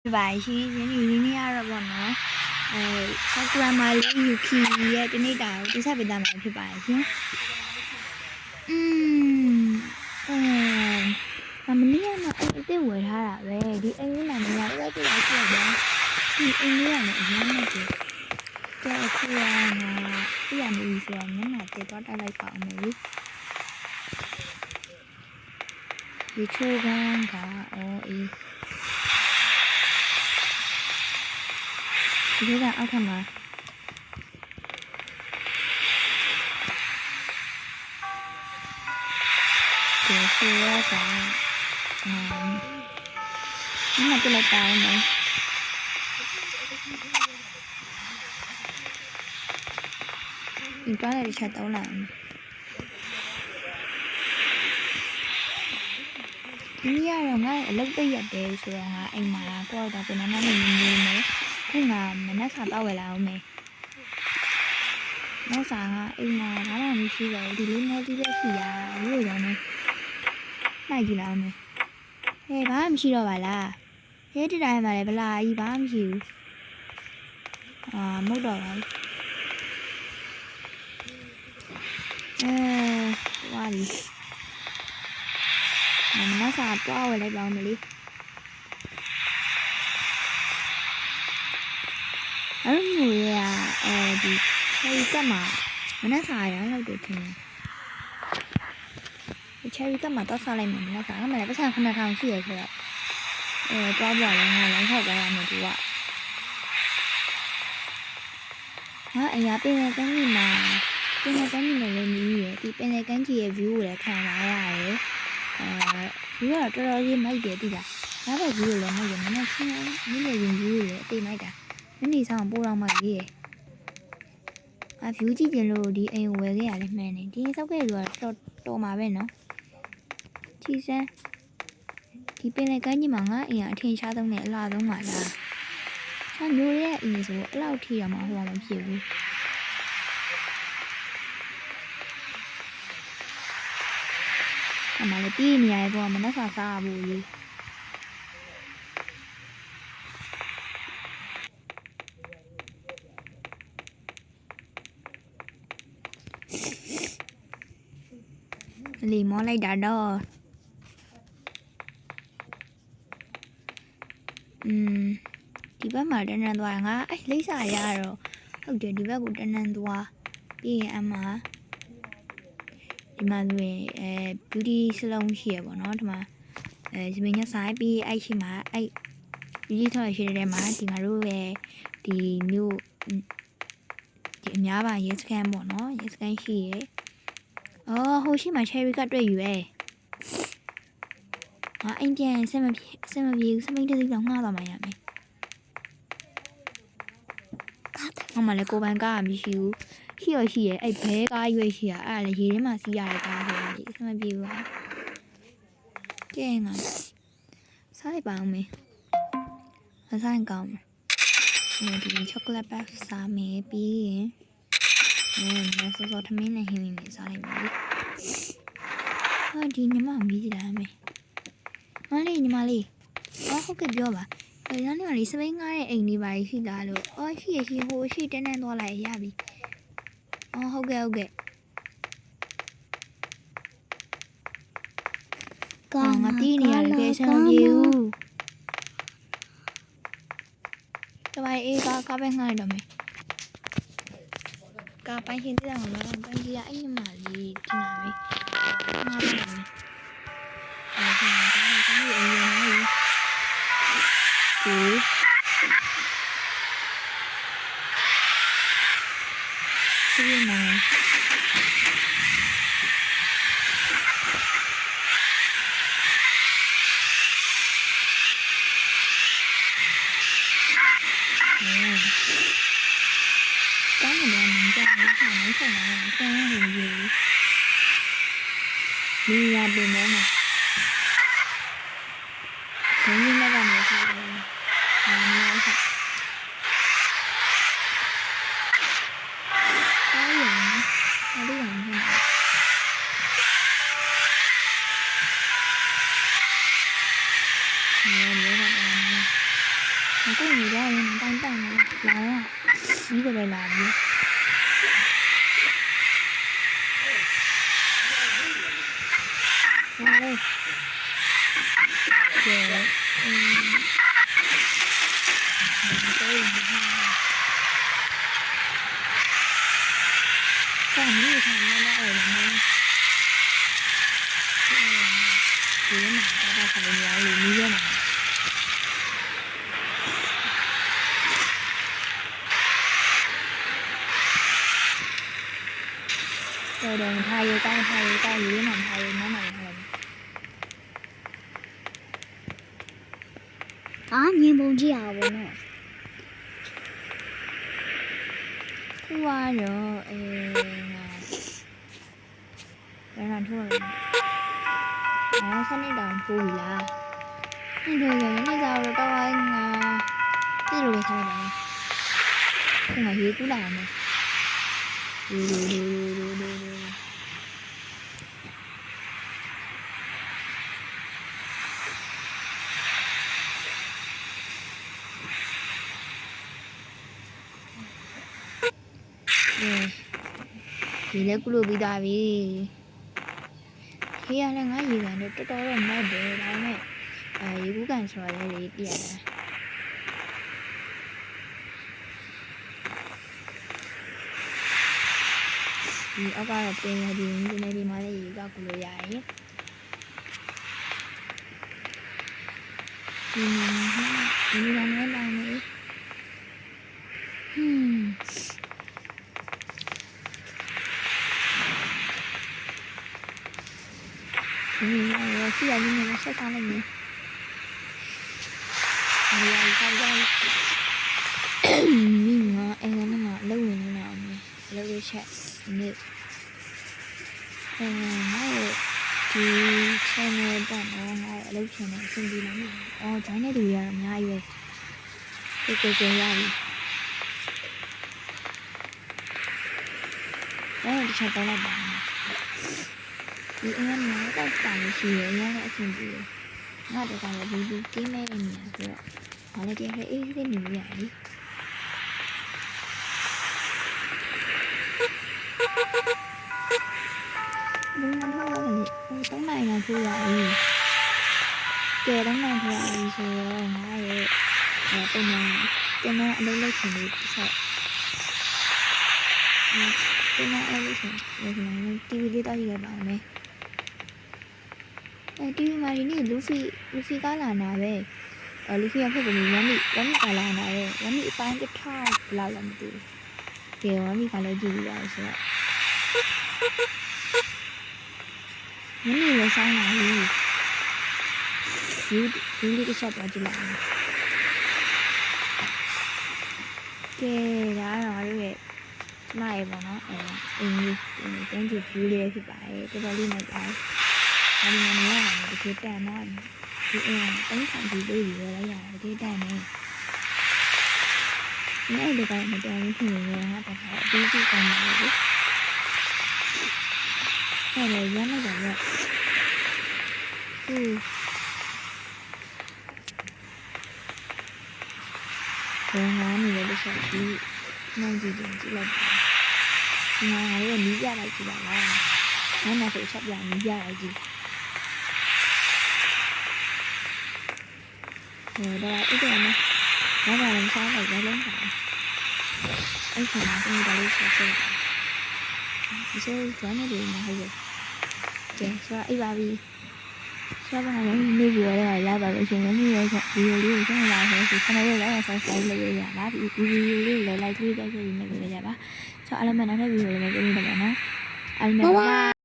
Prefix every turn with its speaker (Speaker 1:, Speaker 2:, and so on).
Speaker 1: bài xí những gì ní ra bọn nó Sakura Yukiရဲ့တနေ့တာကိုစပေးတာမှာဖြစ်ပါတယ်ရှင်မနေ့ကတော့အစ်ဝယ်ထားတာပဲဒီအိမ်လေးမှာနေရာလေးပြလိုက်ဖြစ်တယ်ဒီအိမ်လေးကလည်းအများကြီးတယ်ကဲအခုကပြရနေပြီဆိုတော့မျက်နှာတက်သွားတိုက်လိုက်ပါအောင်လေဒီချိုးကန်းကအေးဒီကအောက်ထပ်မှာဒီဆိုရတာဒီမှာပြလိုက်ပါဦးမယ်ဒီကားလေးချက်တောင်းလာဒီရတော့ငါအလုပ်ပိတ်ရတယ်ဆိုတော့ငါအိမ်မှာကိုယ့်တော့ကိုယ်နဲ့နေနေမယ်ခုငါမနက်စာတော့ဝယ်လာအောင်မယ်နောက်စာကအိမ်မှာဘာမှမရှိတော့ဒီလေးမော်တီးပဲရှိရရိုးရောနေနိုင်ကြည့်လာအောင်မယ်ဟဲ့ဘာမှမရှိတော့ပါလားဟဲ့ဒီတိုင်းမှာလည်းဗလာကြီးဘာမှမရှိဘူးမဟုတ်တော့ပါဘူးဝါလီမနက်စာတော့ဝယ်လိုက်ပါအောင်မလေးအဲ့လိုရဒီချယ်ရီကမှာမနက်စာရအောင်လုပ်တယ်ခင်ဗျချယ်ရီကမှာတော့စားလိုက်မယ်မနက်စာကမှလည်းပတ်စံ9000ရှိရဆိုတော့တွားပြလဲငါလည်းထောက်သွားရမယ်သူကဟာအရာပင်လယ်ကမ်းကြီးမှာပင်လယ်ကမ်းကြီးနဲ့လည်းမြည်ရယ်ဒီပင်လယ်ကမ်းကြီးရဲ့ view ကိုလည်းခံစားရတယ်view ကတော့တော်တော်ကြီးမိုက်တယ်တိလားဒါပဲ view ကိုလည်းမိုက်တယ်မနေ့ချင်းနေ့လည်ရင် view ကိုလည်းအသေးမိုက်တာညနေဆောင်ပို့တော့မှကြီးရယ်view ကြည့်ကြလို့ဒီအိမ်ကိုဝယ်ခဲ့ရတယ်မှန်တယ်ဒီဆောက်ခဲ့လို့တော့တော်မှာပဲနော်ကြည့်စမ်းဒီပင်လယ်ကမ်းကြီးမှာငါအိမ်ကအထင်ရှားဆုံးနဲ့အလားဆုံးပါလားဟာမျိုးရဲ့အိမ်ဆိုအဲ့လောက်ထိရမှာဟိုမှာမဖြစ်ဘူးအမလေးပြီးနေရတဲ့ဘောမနှက်စားစားဖို့ကြီးလီမောလိုက်တာတော့ဒီဘက်မှာတန်းတန်းသွားငါလိမ့်စာရတော့ဟုတ်တယ်ဒီဘက်ကိုတန်းတန်းသွားပြီးရင်အမဒီမှာဆိုရင်beauty salon ရှိရပေါ့နော်ဒီမှာဒီမင်းညဆိုင်ပြီးအဲ့ရှိမှာအဲ့ beauty salon ရှိတဲ့မှာဒီငါတို့ရဲ့ဒီမျိုးဒီအများပါရဲစကန်ပေါ့နော်ရဲစကန်ရှိရဟိုရှိမှာ cherry ကတွေ့ယူရဲ့အိမ်ပြန်ဆက်မပြေဘူးစမိတ်တစ်စီးတော့ငှားသွားမှရမယ်ဟောမှာလေကိုပန်ကားမရှိဘူးရှိရအဲ့ဘဲကားရွေးရှိရအဲ့လေရေထဲမှာစီးရတဲ့ကားဆိုတော့ဒီစမပြေဘူးပါကဲငါစားလိုက်ပါအောင်မေအဆိုင်ကောင်းဒီချောကလက်ပတ်စားမယ်ပြီးရင်စောထမင်းနဲ့ဟင်းနေစားလိုက်ပါလေဟာဒီညီမမီးကြည့်လိုက်မယ်မလေးညီမလေးဟုတ်ကဲ့ပြောပါညနေကလေးစပိန်ငားရဲ့အိမ်လေးပါရှိသားလို့ရှိဟိုရှိတန်းတန်းသွားလိုက်ရပြီဟုတ်ကဲ့ငါတီးနေရတယ်ကဲဆမ်းပြေဘူးတပိုင်အေးကားပဲငှားရတော့မယ်ကားပိုင်းရှင်တဲ့ကောင်တော့ပိုင်းကြီးအဲ့ညီမလေးဒီနာမေးငါးပါမယ်ဒီမှာကောင်းတယ်နော်ကြာနေခါနေခါနေဆန်းနေပြီဒီရပြီနော်ဘယ်နည်းနဲ့ကနေဆက်တယ်နော်ဆက်အားရအားရမှာ ကိုယ်ကြီးရောက်ရင်တိုင်တိုင်လာပြီးတော့လည်းလာပြီးလာလေကျေတော်ကောင်းပြီခါမလာအဲ့ဒါနော်ဒီမှာတာခါလေးရောလို့နီးရမှာတော်ထားရကောင်းထားရကောင်းရေးမှထားရနန်းနိုင်တယ်
Speaker 2: မြင်ပုံကြည့်ရပါဘောနော်
Speaker 1: ခုကတော့ငါထိုးရတယ်စနေတောင်ထိုးပြီလားဒီလိုရနေကြတော့တော့ငါဒီလိုပဲထားရတယ်ငါရေးကူးလာမယ်ဒီလည်းကုလို့ပြီးသားပြီခေရလည်းငါရေကန်တော့တော်တော်တော့မတ်တယ်ဒါပေမဲ့ရေကူးကန်ဆိုရလဲလေပြရတယ်ဒီအောက်ကတော့ပင်ရဒီနေဒီမှာလည်းရေကကုလို့ရတယ်ဒီမှာလည်းလာနေ我需要你们晒干了你。哎呀，你啊，哎呀，那么溜你那么，溜一下，你，我ဒီchannel ပေါ့နော်ငါအလုပ်ချင်တယ်အဆင်ပြေလားမသိဘူး။ဂျိုင်းတဲ့သူတွေကတော့အများကြီးပဲ။ကိုရပြီ။တခြားတော့လိုက်ပါမယ်။ဒီအင်းကတော့တာလို့ရှိရရတဲ့အဆင်ပြေ။ငါတို့ကလည်းဒီကင်းမဲ့နေရဆိုတော့ဘာလဲတရားအေးအေးနေရပြီ။ဘယ်မှာတော့လဲ3နိုင်မှထိုးရပြီ။ကျဲ3နိုင်ထိုးရပြီဆိုတော့ငါရဲ့ပုံမှန်တင်တဲ့အလုပ်လုပ်ချင်လို့တစ်ချက်တင်တဲ့အလုပ်လုပ်ချင်လို့ဒီမှာ TV လေးတော့ရေးရပါမယ်။ TV မှာဒီနေ့လူဖီကလာနာပဲလူဖီကဖြစ်ကုန်ပြီဝမ်းမီကလာနာပဲဝမ်းမီအပိုင်းတစ်ထောက်ဘလောက်လဲမသိဘူး။ဒီဝမ်းမီကလည်းကြည့်ပြီးပါဆိုတော့မင်းလည်းဆောင်းလာပြီဒီလေးတစ်ချက်တော့ကြည့်လိုက်အောင်ကဲဒါကတော့ငါတို့ရဲ့ကျမရေပေါ့နော်အင်္ဂလိပ်တန်းကြည့်ဗီဒီယိုလေးဖြစ်ပါတယ်တော်တော်လေးနဲ့ပါတယ်ဒါဒီမှာနေရတာတကယ်တန်တော့ဒီအိမ်က3ထောင်ကြီးလေးတွေလိုက်ရတယ်တကယ်တန်နေအဲ့ဒီတိုင်းမတန်ဘူးဖြစ်နေတယ်ငါတခါအသေးစိတ်ကောင်းပါလေအဲ့လေရမ်းလိုက်တော့ဘယ်ငါနေလဲတစ်ချက်ဒီနိုင်ကြည့်လိုက်ငါရဲ့နီးပြလိုက်ကြည့်ပါလားငါနောက်ဆိုချက်ပြနီးပြလိုက်ကြည့်ဒါအဲ့ဒါနဲ့ငါကလည်းစားလိုက်ရလုံးပါအဲ့ခါမှာဒီဒါလေးဆက်ဆက်ဒီဆိုဂျာနေတယ်မဟုတ်ဘူးကျန်ဆိုအိပ်ပါပြီဆက်ပါမယ်နေပြီးတော့လာပါလို့ရှင်လည်းရောဗီဒီယိုလေးကိုဆက်လာဆို channel လေးလည်း subscribe လုပ်ရပါဒီဗီဒီယိုလေးလည်း like လေးတိုက်ခဲ့ပြီးနေကြပါဆိုအားလုံးမနောက်တဲ့ဗီဒီယိုလေးမှာတွေ့နေတယ်နော်အားလုံး